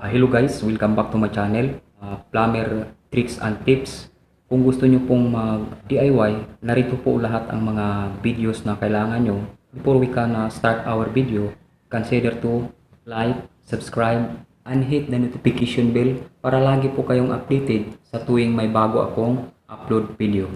Hello guys, welcome back to my channel, Plumber Tricks and Tips. Kung gusto nyo pong mag-DIY, narito po lahat ang mga videos na kailangan nyo. Before we can start our video, consider to like, subscribe, and hit the notification bell para lagi po kayong updated sa tuwing may bago akong upload video.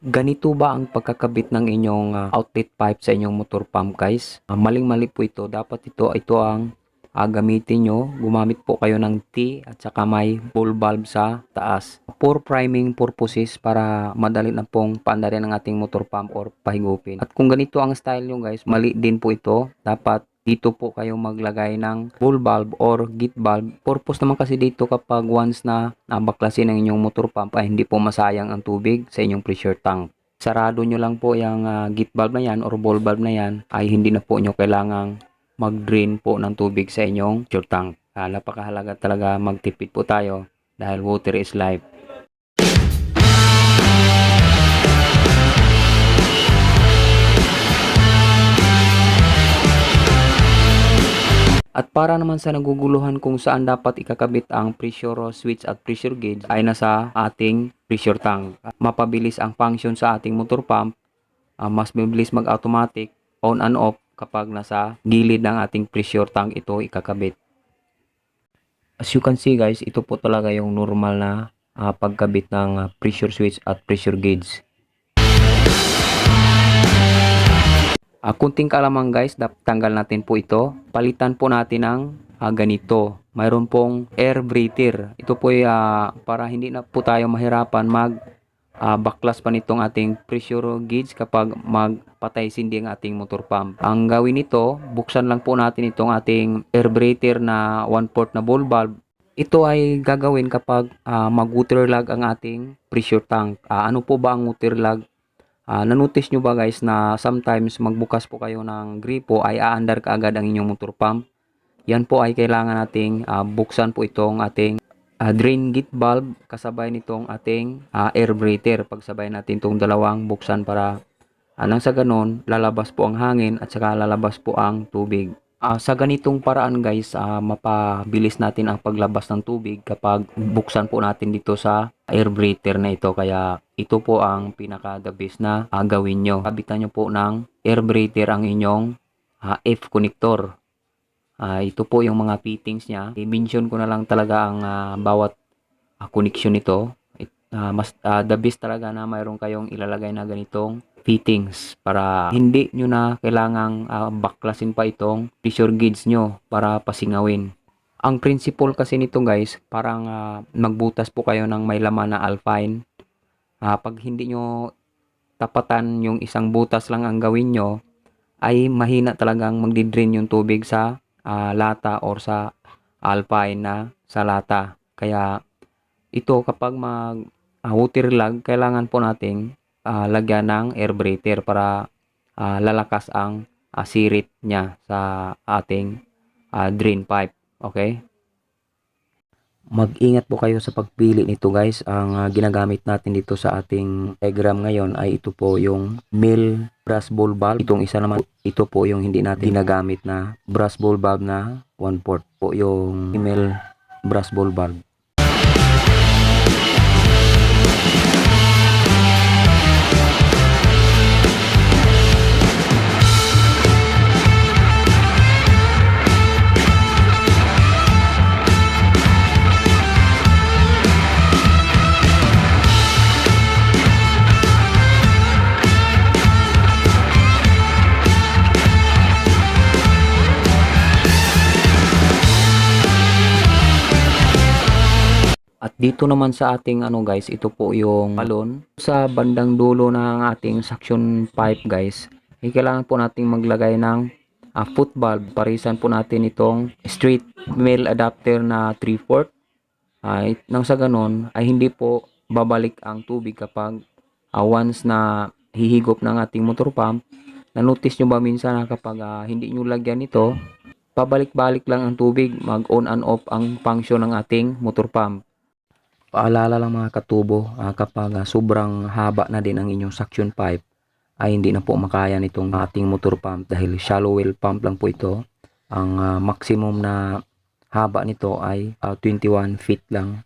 Ganito ba ang pagkakabit ng inyong outlet pipe sa inyong motor pump, guys? Maling-mali po ito. Dapat ito ang gamitin nyo. Gumamit po kayo ng T at saka may ball valve sa taas. For priming purposes, para madali na pong paandarin ng ating motor pump or pahigupin. At kung ganito ang style nyo, guys, mali din po ito. Dapat dito po kayo maglagay ng ball valve or gate valve. Purpose naman kasi dito kapag once na baklasin ang inyong motor pump ay hindi po masayang ang tubig sa inyong pressure tank. Sarado nyo lang po yung gate valve na yan or ball valve na yan ay hindi na po nyo kailangang mag-drain po ng tubig sa inyong pressure tank. Napakahalaga talaga magtipid po tayo dahil water is life. At para naman sa naguguluhan kung saan dapat ikakabit ang pressure switch at pressure gauge ay nasa ating pressure tank. Mapabilis ang function sa ating motor pump, mas mabilis mag-automatic on and off kapag nasa gilid ng ating pressure tank ito ikakabit. As you can see guys, ito po talaga yung normal na pagkabit ng pressure switch at pressure gauge. Kunting kalamang guys, tanggal natin po ito. Palitan po natin ng ganito. Mayroon pong air breather. Ito po ay para hindi na po tayo mahirapan baklas pa nitong ating pressure gauge kapag magpatay sindi ang ating motor pump. Ang gawin nito, buksan lang po natin itong ating air breather na 1/4 na ball valve. Ito ay gagawin kapag mag-water lag ang ating pressure tank. Ano po ba ang water lag? Nanotice nyo ba guys na sometimes magbukas po kayo ng gripo ay aandar kaagad ang inyong motor pump? Yan po ay kailangan nating buksan po itong ating drain gate valve kasabay nitong ating air breather. Pagsabay natin itong dalawang buksan para nang sa ganon lalabas po ang hangin at saka lalabas po ang tubig. Sa ganitong paraan guys, mapabilis natin ang paglabas ng tubig kapag buksan po natin dito sa air breather na ito. Kaya ito po ang pinaka the best na gawin nyo. Kabitan nyo po ng air breather ang inyong F connector. Ito po yung mga fittings nya. I-mention ko na lang talaga ang bawat connection nito. The best talaga na mayroon kayong ilalagay na ganitong fittings para hindi nyo na kailangang baklasin pa itong pressure gauge nyo para pasingawin. Ang principle kasi nito guys, parang magbutas po kayo ng may laman na alpine. Pag hindi nyo tapatan yung isang butas lang ang gawin nyo, ay mahina talagang magdi-drain yung tubig sa lata or sa alpine na sa lata. Kaya ito kapag water lag, kailangan po nating lagyan ng air breather para lalakas ang sirit niya sa ating drain pipe. Okay? Mag-ingat po kayo sa pagpili nito guys. Ang ginagamit natin dito sa ating diagram ngayon ay ito po yung male brass ball valve. Itong isa naman, ito po yung hindi natin ginagamit na brass ball valve na 1/4 po yung female brass ball valve. At dito naman sa ating guys, ito po yung balon. Sa bandang dulo ng ating suction pipe guys, kailangan po nating maglagay ng foot valve. Parisan po natin itong straight male adapter na 3/4. Nang sa ganon ay hindi po babalik ang tubig kapag once na hihigop ng ating motor pump. Na-notice nyo ba minsan na kapag hindi nyo lagyan ito, pabalik-balik lang ang tubig, mag on and off ang function ng ating motor pump. Paalala lang mga katubo, kapag sobrang haba na din ang inyong suction pipe ay hindi na po makaya nitong ating motor pump dahil shallow well pump lang po ito. Ang maximum na haba nito ay 21 feet lang.